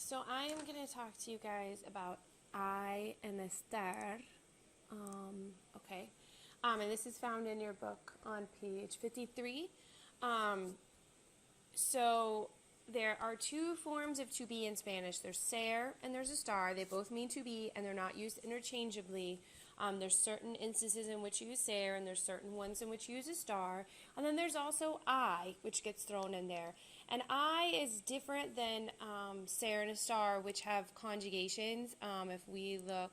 So I am going to talk to you guys about I and estar. Okay. And this is found in your book on page 53. So there are two forms of to be in Spanish. There's ser and there's estar. They both mean to be and they're not used interchangeably. There's certain instances in which you use ser and there's certain ones in which you use estar. And then there's also I, which gets thrown in there. And I is different than ser and estar, which have conjugations. If we look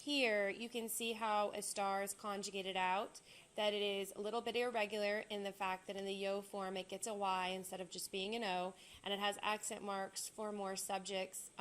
here, you can see how estar is conjugated out, that it is a little bit irregular in the fact that in the yo form it gets a y instead of just being an o, and it has accent marks for more subjects,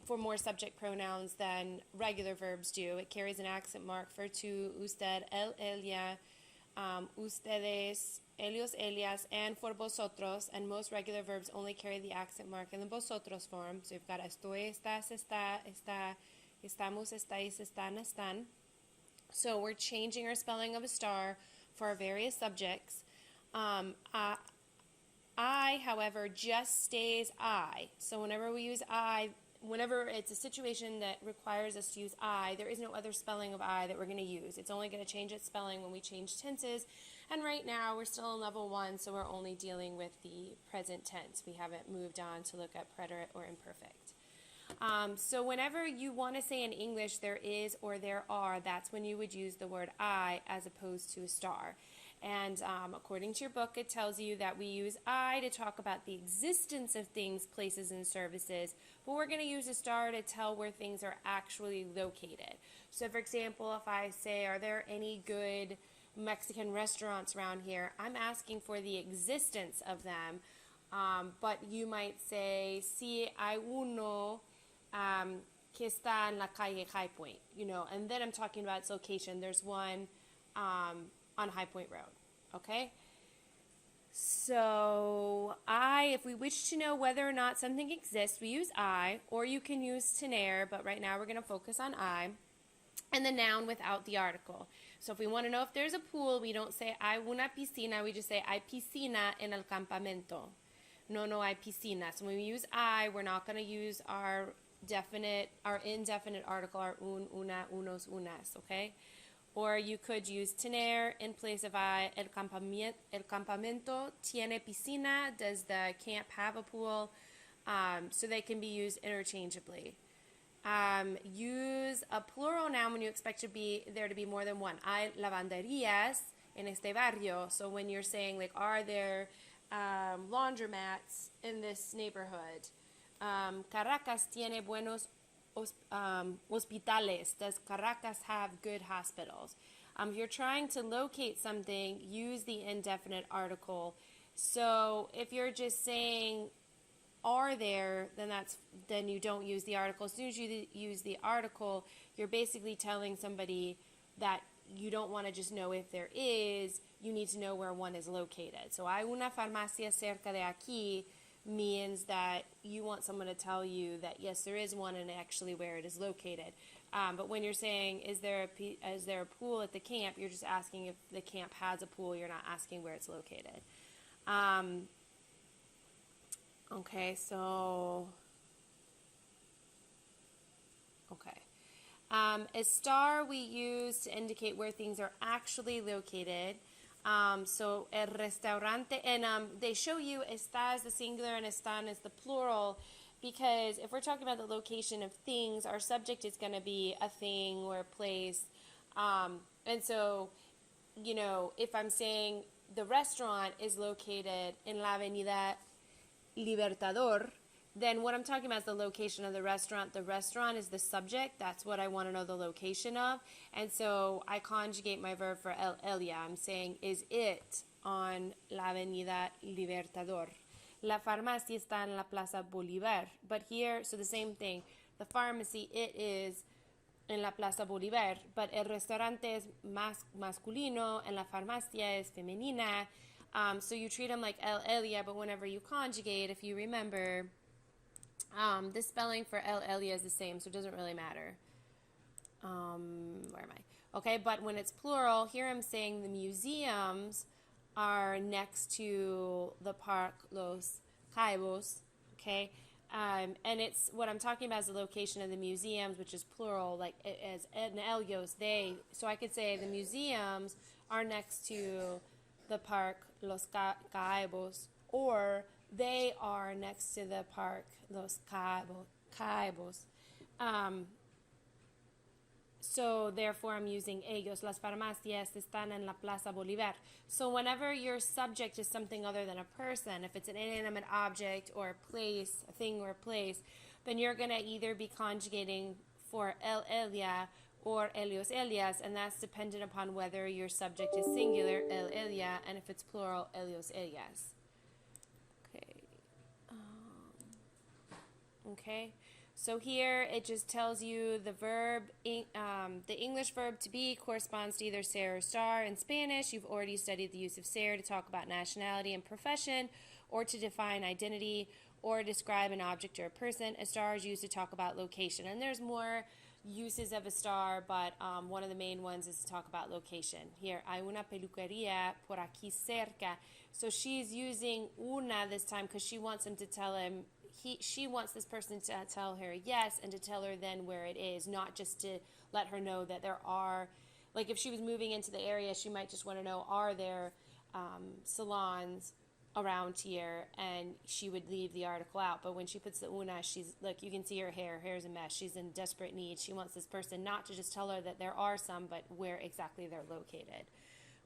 for more subject pronouns than regular verbs do. It carries an accent mark for tú, usted, él, ella, ustedes, ellos, ellas, and for vosotros, and most regular verbs only carry the accent mark in the vosotros form. So you've got estoy, estás, está, estamos, estáis, están, están. So we're changing our spelling of estar for our various subjects. I, however, just stays I. So whenever we use I, whenever it's a situation that requires us to use I, there is no other spelling of I that we're going to use. It's only going to change its spelling when we change tenses. And right now we're still in level 1, so we're only dealing with the present tense. We haven't moved on to look at preterite or imperfect. So whenever you want to say in English there is or there are, that's when you would use the word I as opposed to estar. And according to your book, it tells you that we use I to talk about the existence of things, places, and services, but we're going to use estar to tell where things are actually located. So for example, if I say, are there any good Mexican restaurants around here? I'm asking for the existence of them, but you might say, si hay uno que está en la calle High Point, and then I'm talking about its location. There's one on High Point Road, okay? So if we wish to know whether or not something exists, we use I, or you can use tener, but right now we're going to focus on I, and the noun without the article. So if we want to know if there's a pool, we don't say hay una piscina, we just say hay piscina en el campamento. No hay piscina. So when we use I, we're not going to use our indefinite article, our una, unos, unas, okay? Or you could use tener in place of I. El campamento tiene piscina. Does the camp have a pool? So they can be used interchangeably. Use a plural noun when you expect there to be more than one. Hay lavanderías en este barrio. So when you're saying, like, are there laundromats in this neighborhood? Caracas tiene buenos hospitales. Does Caracas have good hospitals? If you're trying to locate something, use the indefinite article. So if you're just saying are there, then you don't use the article. As soon as you use the article, you're basically telling somebody that you don't want to just know if there is, you need to know where one is located. So hay una farmacia cerca de aquí means that you want someone to tell you that yes, there is one and actually where it is located. But when you're saying is there a pool at the camp, you're just asking if the camp has a pool. You're not asking where it's located. Okay. Estar we use to indicate where things are actually located. So el restaurante, and they show you está is the singular and están is the plural, because if we're talking about the location of things, our subject is going to be a thing or a place. And so, if I'm saying the restaurant is located in la Avenida Libertador, then what I'm talking about is the location of the restaurant. The restaurant is the subject. That's what I want to know the location of. And so I conjugate my verb for el, ella. I'm saying, is it on la Avenida Libertador? La farmacia está en la Plaza Bolívar. But here, so the same thing. The pharmacy, it is en la Plaza Bolívar. But el restaurante es masculino and la farmacia es femenina. So you treat them like el, ella, but whenever you conjugate, if you remember, the spelling for el, ella is the same, so it doesn't really matter. Where am I? Okay, but when it's plural, here I'm saying the museums are next to the Park Los Caibos, Okay. And it's what I'm talking about is the location of the museums, which is plural, like as en ellos, they. So I could say the museums are next to the park Los Caibos, or they are next to the park Los Caibos. Um, so therefore I'm using ellos. Las farmacias están en la Plaza Bolívar. So whenever your subject is something other than a person, if it's an inanimate object or a place, a thing or a place, then you're going to either be conjugating for el elia or ellos elias, and that's dependent upon whether your subject is singular, el elia, and if it's plural, ellos elias. Okay. Okay. So here it just tells you the verb, the English verb to be corresponds to either ser or star. In Spanish, you've already studied the use of ser to talk about nationality and profession, or to define identity, or describe an object or a person. A star is used to talk about location. And there's more uses of a star, but one of the main ones is to talk about location. Here, hay una peluquería por aquí cerca. So she's using una this time because she wants him to tell him, she wants this person to tell her yes, and to tell her then where it is, not just to let her know that there are, like if she was moving into the area, she might just want to know, are there salons around here, and she would leave the article out. But when she puts the una, she's, look, you can see her hair's a mess. She's in desperate need. She wants this person not to just tell her that there are some, but where exactly they're located.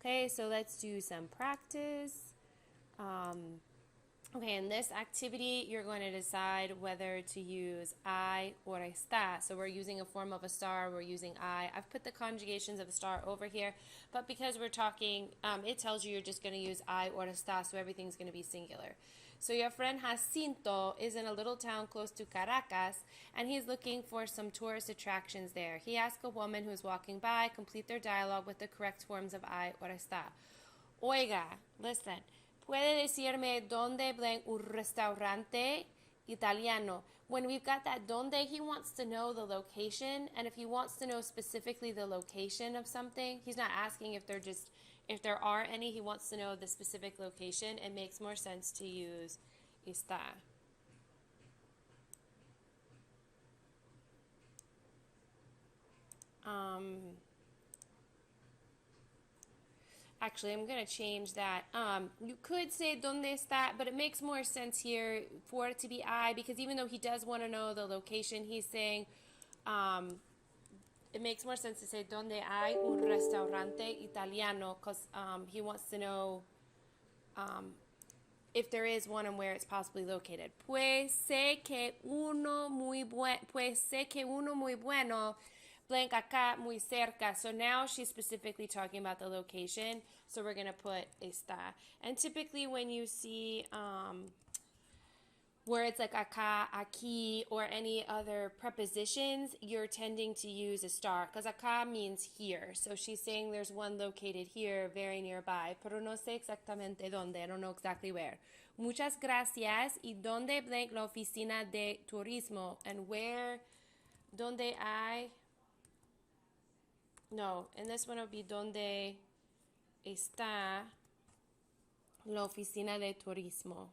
Okay, so let's do some practice. Okay, in this activity, you're going to decide whether to use I or está. So we're using a form of a star, we're using I. I've put the conjugations of a star over here, but because we're talking, it tells you you're just going to use I or está, so everything's going to be singular. So your friend Jacinto is in a little town close to Caracas, and he's looking for some tourist attractions there. He asks a woman who's walking by, complete their dialogue with the correct forms of I or está. Oiga, listen. ¿Puede decirme dónde ven un restaurante italiano? When we've got that donde, he wants to know the location, and if he wants to know specifically the location of something, he's not asking if there are any, he wants to know the specific location. It makes more sense to use está. Actually, I'm going to change that. You could say donde está, but it makes more sense here for it to be I, because even though he does want to know the location, he's saying, it makes more sense to say donde hay un restaurante italiano, because he wants to know if there is one and where it's possibly located. Pues sé que uno muy bueno blank acá muy cerca. So now she's specifically talking about the location. So we're going to put está. And typically when you see where it's like acá, aquí, or any other prepositions, you're tending to use a star, because acá means here. So she's saying there's one located here, very nearby, pero no sé exactamente dónde. I don't know exactly where. Muchas gracias. ¿Y dónde blank la oficina de turismo? And where, donde hay... No, and this one will be donde está la oficina de turismo.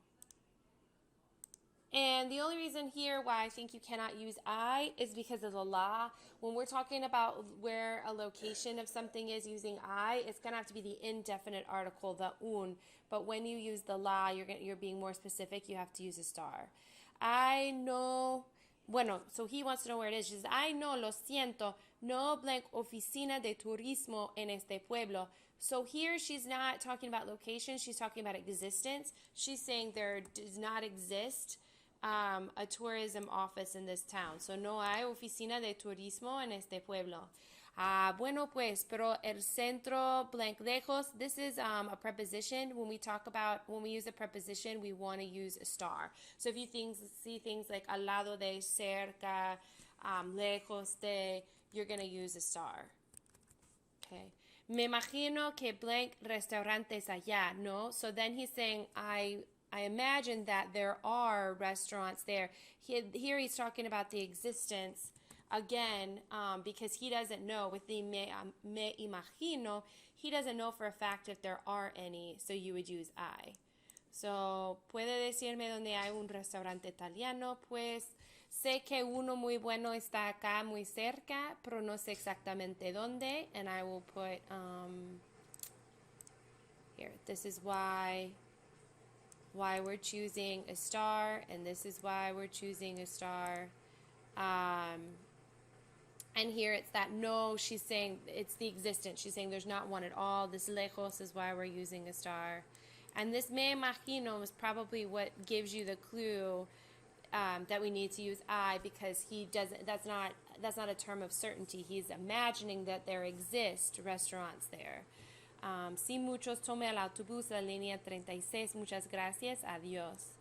And the only reason here why I think you cannot use I is because of the la. When we're talking about where a location of something is using I, it's going to have to be the indefinite article, the un. But when you use the la, you're being more specific. You have to use a star. I know... Bueno, so he wants to know where it is. She says, I know, lo siento, no blank oficina de turismo en este pueblo. So here she's not talking about location, she's talking about existence. She's saying there does not exist a tourism office in this town. So no hay oficina de turismo en este pueblo. Bueno pues, pero el centro blank lejos, this is a preposition. When we use a preposition, we want to use a star. So if you see things like al lado de, cerca, lejos de, you're going to use a star. Okay. Me imagino que blank restaurantes allá, no? So then he's saying, I imagine that there are restaurants there. Here he's talking about the existence. Again, because he doesn't know, with the me imagino, he doesn't know for a fact if there are any, so you would use I. So, ¿puede decirme dónde hay un restaurante italiano? Pues sé que uno muy bueno está acá muy cerca, pero no sé exactamente dónde. And I will put here. This is why we're choosing a star, and this is why we're choosing a star. And here it's that no, she's saying it's the existence. She's saying there's not one at all. This lejos is why we're using a star. And this me imagino is probably what gives you the clue that we need to use I, because he doesn't. That's not a term of certainty. He's imagining that there exist restaurants there. Sí, muchos tome el autobús la línea 36. Muchas gracias. Adiós.